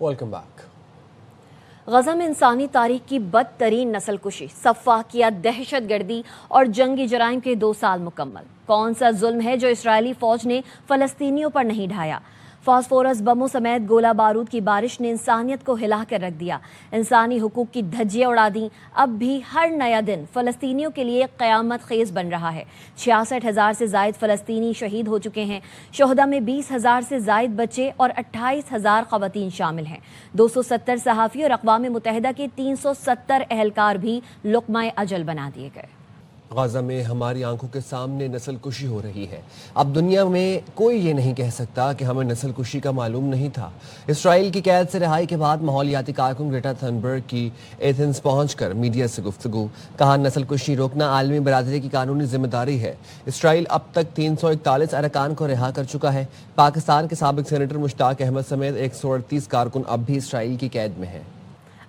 Welcome back. Gaza میں انسانی تاریخ کی بدترین نسل کشی، سفاکیات، دہشت گردی اور جنگی جرائم کے 2 سال مکمل۔ کون سا ظلم ہے جو اسرائیلی فوج نے فلسطینیوں پر نہیں ڈھایا؟ فاسفورس بموں سمیت گولہ بارود کی بارش نے انسانیت کو ہلا کر رکھ دیا، انسانی حقوق کی دھجیاں اڑا دیں۔ اب بھی ہر نیا دن فلسطینیوں کے لیے قیامت خیز بن رہا ہے۔ 66,000 سے زائد فلسطینی شہید ہو چکے ہیں۔ شہداء میں 20,000 سے زائد بچے اور 28,000 خواتین شامل ہیں۔ 270 صحافی اور اقوام متحدہ کے 370 اہلکار بھی لقمہ اجل بنا دیے گئے۔ غزہ میں ہماری آنکھوں کے سامنے نسل کشی ہو رہی ہے۔ اب دنیا میں کوئی یہ نہیں کہہ سکتا کہ ہمیں نسل کشی کا معلوم نہیں تھا۔ اسرائیل کی قید سے رہائی کے بعد ماحولیاتی کارکن گریٹا تھنبرگ کی ایتھنز پہنچ کر میڈیا سے گفتگو، کہا نسل کشی روکنا عالمی برادری کی قانونی ذمہ داری ہے۔ اسرائیل اب تک 341 ارکان کو رہا کر چکا ہے۔ پاکستان کے سابق سینیٹر مشتاق احمد سمیت 138 کارکن اب بھی اسرائیل کی قید میں ہیں۔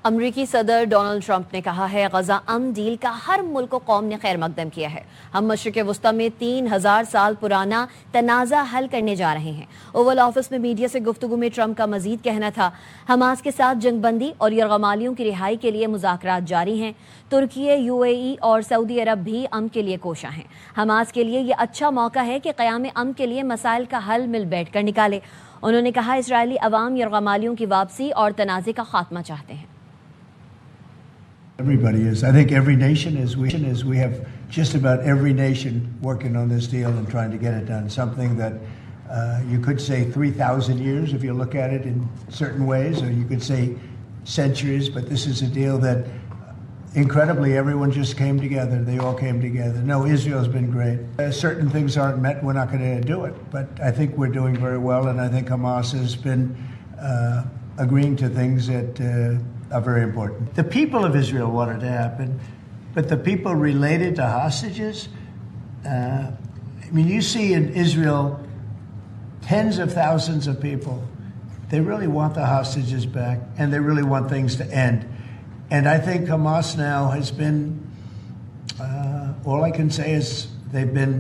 امریکی صدر ڈونلڈ ٹرمپ نے کہا ہے غزہ امن ڈیل کا ہر ملک و قوم نے خیر مقدم کیا ہے۔ ہم مشرق وسطی میں 3000 سال پرانا تنازع حل کرنے جا رہے ہیں۔ اوول آفس میں میڈیا سے گفتگو میں ٹرمپ کا مزید کہنا تھا، حماس کے ساتھ جنگ بندی اور یرغمالیوں کی رہائی کے لیے مذاکرات جاری ہیں۔ ترکی، UAE اور سعودی عرب بھی امن کے لیے کوشاں ہیں۔ حماس کے لیے یہ اچھا موقع ہے کہ قیام امن کے لیے مسائل کا حل مل بیٹھ کر نکالے۔ انہوں نے کہا اسرائیلی عوام یرغمالیوں کی واپسی اور تنازع کا خاتمہ چاہتے ہیں۔ Everybody is. I think every nation is. We have just about every nation working on this deal and trying to get it done. Something that you could say 3,000 years if you look at it in certain ways, or you could say centuries, but this is a deal that incredibly everyone just came together. They all came together. No, Israel's been great. Certain things aren't met, we're not going to do it. But I think we're doing very well, and I think Hamas has been agreeing to things that are very important. The people of Israel want it to happen, but the people related to hostages, I mean, you see in Israel tens of thousands of people. They really want the hostages back, and they really want things to end. And I think Hamas now has been, all I can say is they've been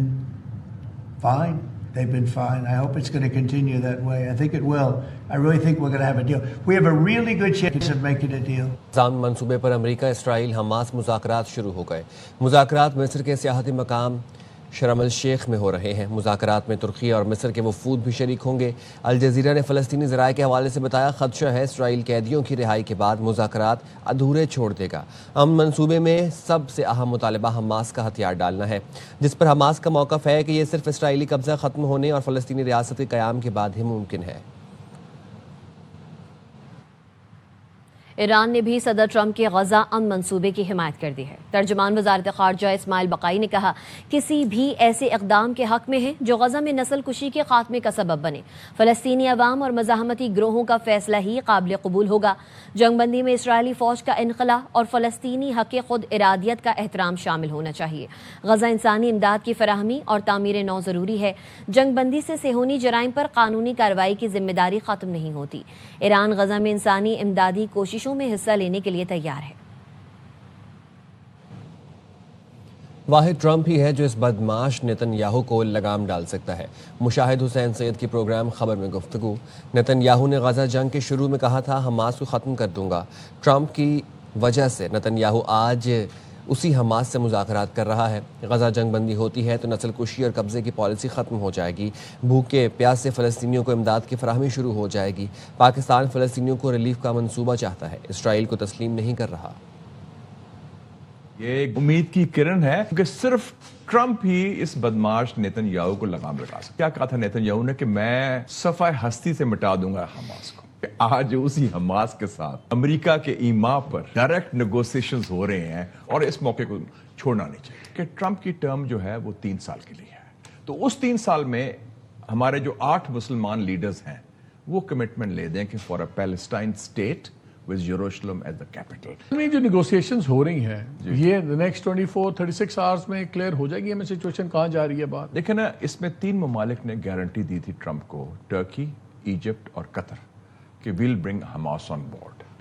fine. They've been fine. I hope it's going to continue that way. I think it will. I really think we're going to have a deal. We have a really good chance of making a deal. نظام منصوبے پر امریکہ، اسرائیل، Hamas مذاکرات شروع ہو گئے۔ مذاکرات مصر کے سیاحتی مقام شرم الشیخ میں ہو رہے ہیں۔ مذاکرات میں ترکی اور مصر کے وفود بھی شریک ہوں گے۔ الجزیرہ نے فلسطینی ذرائع کے حوالے سے بتایا خدشہ ہے اسرائیل قیدیوں کی رہائی کے بعد مذاکرات ادھورے چھوڑ دے گا۔ امن منصوبے میں سب سے اہم مطالبہ حماس کا ہتھیار ڈالنا ہے، جس پر حماس کا موقف ہے کہ یہ صرف اسرائیلی قبضہ ختم ہونے اور فلسطینی ریاست کے قیام کے بعد ہی ممکن ہے۔ ایران نے بھی صدر ٹرمپ کے غزہ امن منصوبے کی حمایت کر دی ہے۔ ترجمان وزارت خارجہ اسماعیل بقائی نے کہا کسی بھی ایسے اقدام کے حق میں ہیں جو غزہ میں نسل کشی کے خاتمے کا سبب بنے۔ فلسطینی عوام اور مزاحمتی گروہوں کا فیصلہ ہی قابل قبول ہوگا۔ جنگ بندی میں اسرائیلی فوج کا انخلا اور فلسطینی حق خود ارادیت کا احترام شامل ہونا چاہیے۔ غزہ انسانی امداد کی فراہمی اور تعمیر نو ضروری ہے۔ جنگ بندی سے صہیونی جرائم پر قانونی کارروائی کی ذمہ داری ختم نہیں ہوتی۔ ایران غزہ میں انسانی امدادی کوششوں میں حصہ لینے کے لیے تیار ہے۔ واحد ٹرمپ ہی ہے جو اس بدمعاش نیتن یاہو کو لگام ڈال سکتا ہے۔ مشاہد حسین سید کی پروگرام خبر میں گفتگو۔ نیتن یاہو نے غزہ جنگ کے شروع میں کہا تھا حماس کو ختم کر دوں گا۔ ٹرمپ کی وجہ سے نیتن یاہو آج اسی حماس سے مذاکرات کر رہا ہے۔ غزہ جنگ بندی ہوتی ہے تو نسل کشی اور قبضے کی پالیسی ختم ہو جائے گی۔ بھوکے پیاسے فلسطینیوں کو امداد کی فراہمی شروع ہو جائے گی۔ پاکستان فلسطینیوں کو ریلیف کا منصوبہ چاہتا ہے، اسرائیل کو تسلیم نہیں کر رہا۔ یہ ایک امید کی کرن ہے کہ صرف ٹرمپ ہی اس بدمعاش نیتن یاہو کو لگام لگا سکتا۔ کیا کہا تھا نیتن یاہو نے کہ میں صفحہ ہستی سے مٹا دوں گا حماس کو۔ آج اسی حماس کے ساتھ امریکہ کے ایما پر ڈائریکٹ نیگوسیشنز ہو رہے ہیں اور اس موقع کو چھوڑنا نہیں چاہیے کہ ٹرمپ کی ٹرم جو ہے وہ 3 سال کے لیے ہے۔ تو اس 3 سال میں ہمارے جو 8 مسلمان لیڈرز ہیں وہ کمٹمنٹ لے دیں کہ for a Palestine state with Jerusalem as the capital. جو نیگوسیشنز ہو رہی ہیں یہ نیکسٹ 24-36 آورز میں کلیئر ہو جائے گی ہمیں سچویشن کہاں جا رہی ہے بات؟ دیکھیں نا، اس میں 3 ممالک نے گارنٹی دی تھی ٹرمپ کو، ٹرکی، ایجپٹ اور قطر، کہ will bring Hamas on board.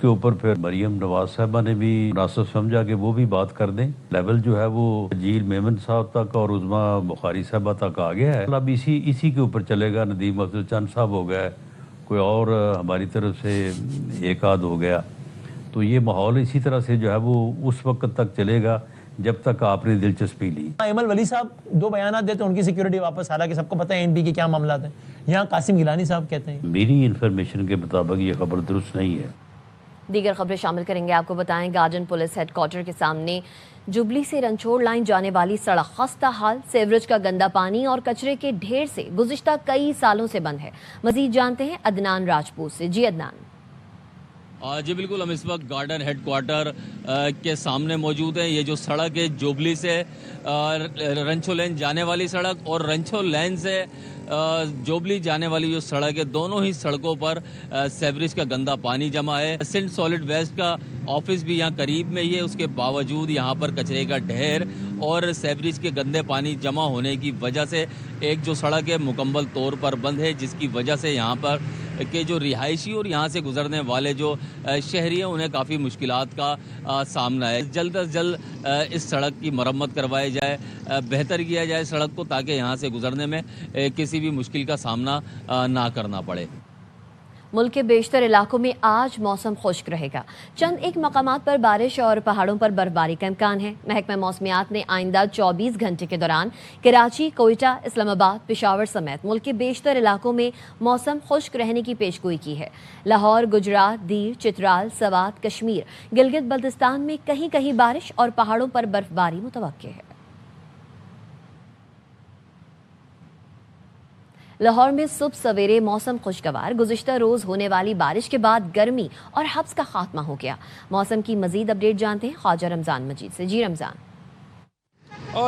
کے اوپر پھر مریم نواز صاحبہ نے بھی مناسب سمجھا کہ وہ بھی بات کر دیں. لیول جو ہے وہ جیل میمن صاحب تک اور عظما بخاری صاحبہ تک آ گیا ہے. اب اسی کے اوپر چلے گا. ندیم افضل چند صاحب ہو گیا, کوئی اور ہماری طرف سے ایک آدھ ہو گیا, تو یہ ماحول اسی طرح سے جو ہے وہ اس وقت تک چلے گا جب تک آپ نے دلچسپی لی. ایمل ولی صاحب دو بیانات دیتے ہیں, ان کی سیکیورٹی واپس, حالانکہ سب کو پتہ ہے این پی کے کیا معاملات ہیں. یہاں قاسم گیلانی صاحب کہتے ہیں میری انفارمیشن کے مطابق یہ خبر درست نہیں ہے. دیگر خبریں شامل کریں گے. آپ کو بتائیں گارڈن پولیس ہیڈ کوارٹر کے سامنے جبلی سے رنچوڑ لائن جانے والی سڑک خستہ حال, سیوریج کا گندا پانی اور کچرے کے ڈھیر سے گزشتہ کئی سالوں سے بند ہے. مزید جانتے ہیں عدنان راجپوت سے. جی عدنان. جی بالکل, ہم اس وقت گارڈن ہیڈ کوارٹر کے سامنے موجود ہیں. یہ جو سڑک ہے جوبلی سے رنچو لین جانے والی سڑک اور رنچو لین سے جوبلی جانے والی جو سڑک ہے, دونوں ہی سڑکوں پر سیوریج کا گندا پانی جمع ہے. سندھ سالڈ ویسٹ کا آفس بھی یہاں قریب میں ہی ہے, اس کے باوجود یہاں پر کچرے کا ڈھیر اور سیوریج کے گندے پانی جمع ہونے کی وجہ سے ایک جو سڑک ہے مکمل طور پر بند ہے, جس کی وجہ سے یہاں پر کہ جو رہائشی اور یہاں سے گزرنے والے جو شہری ہیں انہیں کافی مشکلات کا سامنا ہے. جلد از جلد اس سڑک کی مرمت کروائی جائے, بہتر کیا جائے سڑک کو, تاکہ یہاں سے گزرنے میں کسی بھی مشکل کا سامنا نہ کرنا پڑے. ملک کے بیشتر علاقوں میں آج موسم خشک رہے گا. چند ایک مقامات پر بارش اور پہاڑوں پر برفباری کا امکان ہے. محکمہ موسمیات نے آئندہ 24 گھنٹے کے دوران کراچی, کوئٹہ, اسلام آباد, پشاور سمیت ملک کے بیشتر علاقوں میں موسم خشک رہنے کی پیشگوئی کی ہے. لاہور, گجرات, دیر, چترال, سوات, کشمیر, گلگت بلتستان میں کہیں کہیں بارش اور پہاڑوں پر برفباری متوقع ہے. لاہور میں صبح سویرے موسم خوشگوار, گزشتہ روز ہونے والی بارش کے بعد گرمی اور حبس کا خاتمہ ہو گیا. موسم کی مزید اپڈیٹ جانتے ہیں خواجہ رمضان مجید سے. جی رمضان.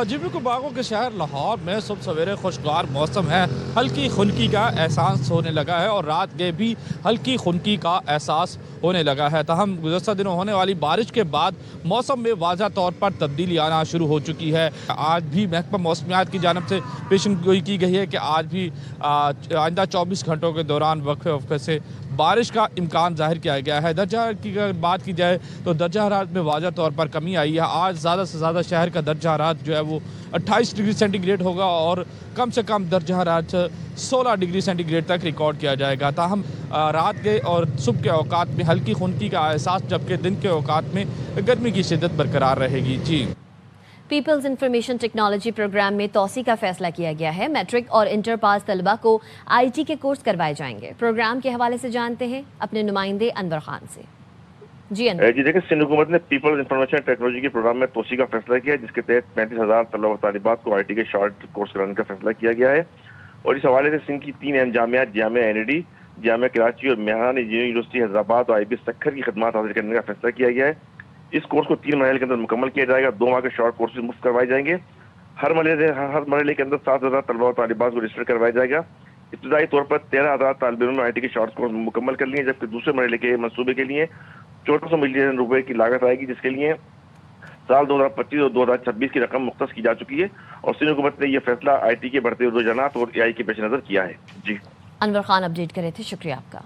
جی بالکل, باغوں کے شہر لاہور میں صبح سویرے خوشگوار موسم ہے. ہلکی خنکی کا احساس ہونے لگا ہے اور رات کے بھی ہلکی خنکی کا احساس ہونے لگا ہے. تاہم گزشتہ دنوں ہونے والی بارش کے بعد موسم میں واضح طور پر تبدیلی آنا شروع ہو چکی ہے. آج بھی محکمہ موسمیات کی جانب سے پیشن گوئی کی گئی ہے کہ آج بھی آئندہ 24 گھنٹوں کے دوران وقفے وقفے سے بارش کا امکان ظاہر کیا گیا ہے. درجہ حرارت کی اگر بات کی جائے تو درجہ حرارت میں واضح طور پر کمی آئی ہے. آج زیادہ سے زیادہ شہر کا درجہ حرارت جو ہے وہ 28 ڈگری سینٹی گریڈ ہوگا اور کم سے کم درجہ حرارت 16 ڈگری سینٹی گریڈ تک ریکارڈ کیا جائے گا. تاہم رات کے اور صبح کے اوقات میں ہلکی خنکی کا احساس, جبکہ دن کے اوقات میں گرمی کی شدت برقرار رہے گی. جی. پیپلز انفارمیشن ٹیکنالوجی پروگرام میں توسیع کا فیصلہ کیا گیا ہے. میٹرک اور انٹر پاس طلبہ کو آئی ٹی کے کورس کروائے جائیں گے. پروگرام کے حوالے سے جانتے ہیں اپنے نمائندے انور خان سے. جی دیکھیں, سندھ حکومت نے پیپلز انفارمیشن ٹیکنالوجی کے پروگرام میں توسیع کا فیصلہ کیا ہے, جس کے تحت 35,000 طلبہ و طالبات کو آئی ٹی کے شارٹ کورس کرانے کا فیصلہ کیا گیا ہے. اور اس حوالے سے سندھ کی 3 اہم جامعات جامعہ این ڈی, جامعہ کراچی اور مہران یونیورسٹی حیدرآباد اور آئی بی سکھر کی خدمات حاصل کرنے کا فیصلہ کیا گیا ہے. اس کورس کو 3 مرحلے کے اندر مکمل کیا جائے گا. 2 ماہ کے شارٹ کورسز مفت کروائے جائیں گے. ہر مرحلے کے اندر 7,000 طلبہ و طالبات کو رجسٹر کروایا جائے گا. ابتدائی طور پر 13,000 طالب علم آئی ٹی کے شارٹ کورس مکمل کر لیے, جبکہ دوسرے مرحلے کے منصوبے کے لیے 1400 ملین روپے کی لاگت آئے گی, جس کے لیے سال 2025 اور 2026 کی رقم مختص کی جا چکی ہے. اور سندھ حکومت نے یہ فیصلہ آئی ٹی کے بڑھتے رجحانات اور اے آئی کے پیش نظر کیا ہے. جی. انور خان اپڈیٹ کرے تھے, شکریہ آپ کا.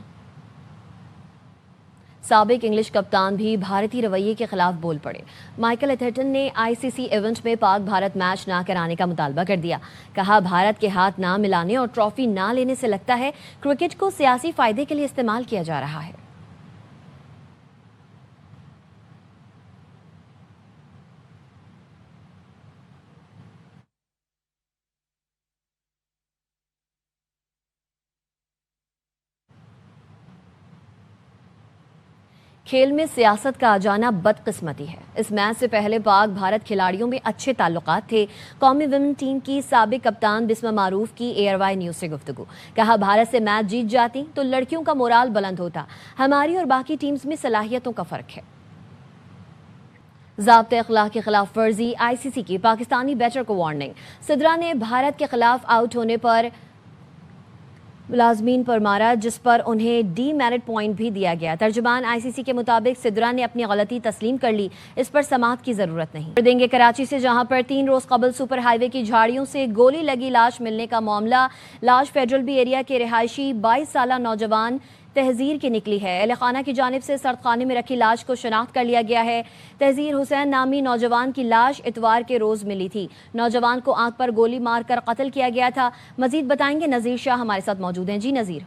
سابق انگلش کپتان بھی بھارتی رویے کے خلاف بول پڑے. مائیکل ایتھرٹن نے آئی سی سی ایونٹ میں پاک بھارت میچ نہ کرانے کا مطالبہ کر دیا. کہا بھارت کے ہاتھ نہ ملانے اور ٹرافی نہ لینے سے لگتا ہے کرکٹ کو سیاسی فائدے کے لیے استعمال کیا جا رہا ہے. کھیل میں سیاست کا آ جانا بدقسمتی ہے. اس میچ سے پہلے پاک بھارت کھلاڑیوں میں اچھے تعلقات تھے. قومی ویمن ٹیم کی سابق کپتان بسمہ معروف کی اے آر وائی نیوز سے گفتگو. کہا بھارت سے میچ جیت جاتی تو لڑکیوں کا مورال بلند ہوتا. ہماری اور باقی ٹیمز میں صلاحیتوں کا فرق ہے. ضابطۂ اخلاق کی خلاف ورزی, آئی سی سی کی پاکستانی بیٹر کو وارننگ. سدرا نے بھارت کے خلاف آؤٹ ہونے پر ملازمین پر مارا, جس پر انہیں ڈی میرٹ پوائنٹ بھی دیا گیا. ترجمان آئی سی سی کے مطابق سدرا نے اپنی غلطی تسلیم کر لی, اس پر سماعت کی ضرورت نہیں. دیں گے کراچی سے, جہاں پر 3 روز قبل سپر ہائی وے کی جھاڑیوں سے گولی لگی لاش ملنے کا معاملہ. لاش فیڈرل بی ایریا کے رہائشی 22 سالہ نوجوان تحذیر کی نکلی ہے۔ اہل خانہ کی جانب سے سرد خانے میں رکھی لاش کو شناخت کر لیا گیا ہے۔ تحذیر حسین نامی نوجوان کی لاش اتوار کے روز ملی تھی۔ نوجوان کو آنکھ پر گولی مار کر قتل کیا گیا تھا۔ مزید بتائیں گے نذیر شاہ ہمارے ساتھ موجود ہیں۔ جی نذیر۔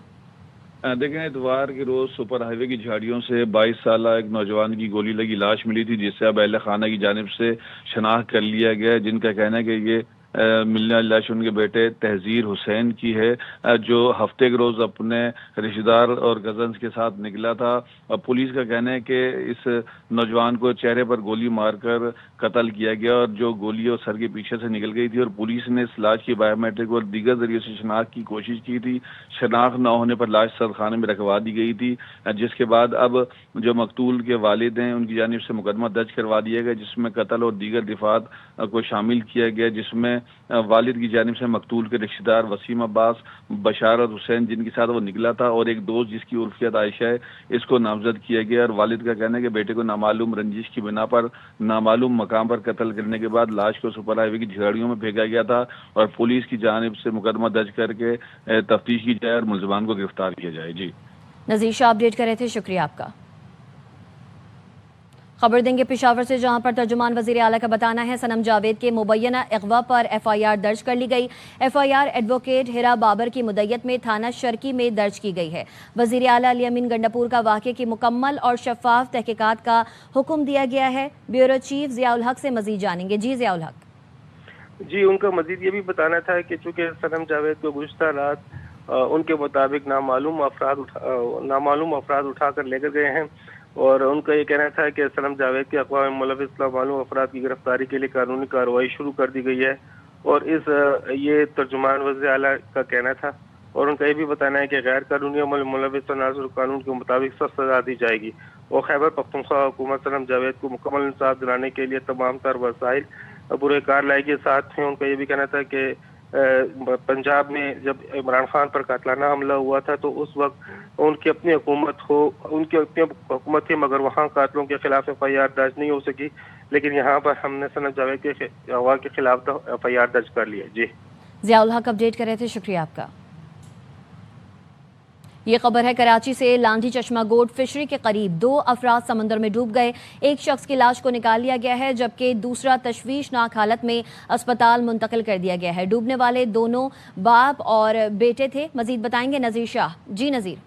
دیکھیں اتوار کے روز سپر ہائی وے کی جھاڑیوں سے 22 سالہ ایک نوجوان کی گولی لگی لاش ملی تھی، جس سے اب اہل خانہ کی جانب سے شناخت کر لیا گیا ہے، جن کا کہنا ہے کہ یہ ملنے والی لاش ان کے بیٹے تحذیر حسین کی ہے، جو ہفتے کے روز اپنے رشتہ دار اور کزنز کے ساتھ نکلا تھا۔ اور پولیس کا کہنا ہے کہ اس نوجوان کو چہرے پر گولی مار کر قتل کیا گیا، اور جو گولی اور سر کے پیچھے سے نکل گئی تھی، اور پولیس نے اس لاش کی بایو میٹرک اور دیگر ذریعے سے شناخت کی کوشش کی تھی۔ شناخت نہ ہونے پر لاش سرد خانے میں رکھوا دی گئی تھی، جس کے بعد اب جو مقتول کے والد ہیں ان کی جانب سے مقدمہ درج کروا دیا گیا، جس میں قتل اور دیگر دفعات کو شامل کیا گیا، جس میں والد کی جانب سے مقتول کے رشتہ دار وسیم عباس، بشارت حسین جن کے ساتھ وہ نکلا تھا، اور ایک دوست جس کی عرفیت عائشہ ہے، اس کو نامزد کیا گیا۔ اور والد کا کہنا ہے کہ بیٹے کو نامعلوم رنجش کی بنا پر نامعلوم مقام پر قتل کرنے کے بعد لاش کو سپر ہائی وے کی جھاڑیوں میں پھینکا گیا تھا، اور پولیس کی جانب سے مقدمہ درج کر کے تفتیش کی جائے اور ملزمان کو گرفتار کیا جائے۔ جی نذیر شاہ اپڈیٹ کر رہے تھے، شکریہ آپ کا۔ خبر دیں گے پشاور سے، جہاں پر ترجمان وزیر اعلیٰ کا بتانا ہے صنم جاوید کے مبینہ اغوا پر ایف آئی آر درج کر لی گئی۔ ایف آئی آر ایڈوکیٹ ہیرا بابر کی مدعیت میں تھانہ شرکی میں درج کی گئی ہے۔ وزیر اعلیٰ علی امین گنڈاپور کا واقعے کی مکمل اور شفاف تحقیقات کا حکم دیا گیا ہے۔ بیورو چیف ضیاء الحق سے مزید جانیں گے۔ جی ضیاء الحق۔ جی ان کا مزید یہ بھی بتانا تھا کہ چونکہ صنم جاوید کو گزشتہ رات ان کے مطابق نامعلوم افراد اٹھا کر لے کر گئے ہیں، اور ان کا یہ کہنا تھا کہ صنم جاوید کے اقوام ملوث نامعلوم افراد کی گرفتاری کے لیے قانونی کارروائی شروع کر دی گئی ہے، اور یہ ترجمان وزیر اعلیٰ کا کہنا تھا، اور ان کا یہ بھی بتانا ہے کہ غیر قانونی عمل ملوث عناصر قانون کے مطابق سخت سزا دی جائے گی، اور خیبر پختونخوا حکومت صنم جاوید کو مکمل انصاف دلانے کے لیے تمام تر وسائل برائے کار لائے گی۔ ساتھ میں ان کا یہ بھی کہنا تھا کہ پنجاب میں جب عمران خان پر قاتلانہ حملہ ہوا تھا تو اس وقت ان کی اپنی حکومت تھی، مگر وہاں قاتلوں کے خلاف ایف آئی آر درج نہیں ہو سکی، لیکن یہاں پر ہم نے صنم جاوید کے اغوا کے خلاف ایف آئی آر درج کر لی ہے۔ جی ضیاء الحق اپڈیٹ کر رہے تھے، شکریہ آپ کا۔ یہ خبر ہے کراچی سے، لانڈھی چشمہ گوڈ فشری کے قریب 2 افراد سمندر میں ڈوب گئے۔ ایک شخص کی لاش کو نکال لیا گیا ہے، جبکہ دوسرا تشویشناک حالت میں اسپتال منتقل کر دیا گیا ہے۔ ڈوبنے والے دونوں باپ اور بیٹے تھے۔ مزید بتائیں گے نذیر شاہ۔ جی نذیر۔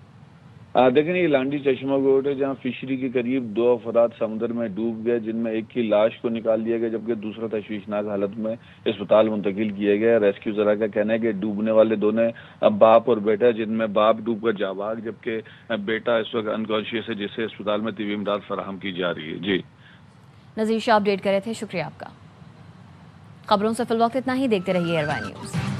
دیکھیں یہ لانڈی چشمہ گوٹ ہے، جہاں فشری کے قریب 2 افراد سمندر میں ڈوب گئے، جن میں ایک کی لاش کو نکال دیا گیا، جبکہ دوسرا تشویشناک حالت میں اسپتال منتقل کیا گیا۔ ریسکیو ذرائع کا کہنا ہے کہ ڈوبنے والے دونوں باپ اور بیٹا، جن میں باپ ڈوب کر جاں بحق، جبکہ بیٹا اس وقت انکانشیس ہے، جسے اسپتال میں طبی امداد فراہم کی جا رہی ہے۔ جی نذیر شاہ اپڈیٹ کر رہے تھے، شکریہ آپ کا۔ خبروں سے فی الوقت اتنا ہی، دیکھتے رہیے ایئر وائے نیوز۔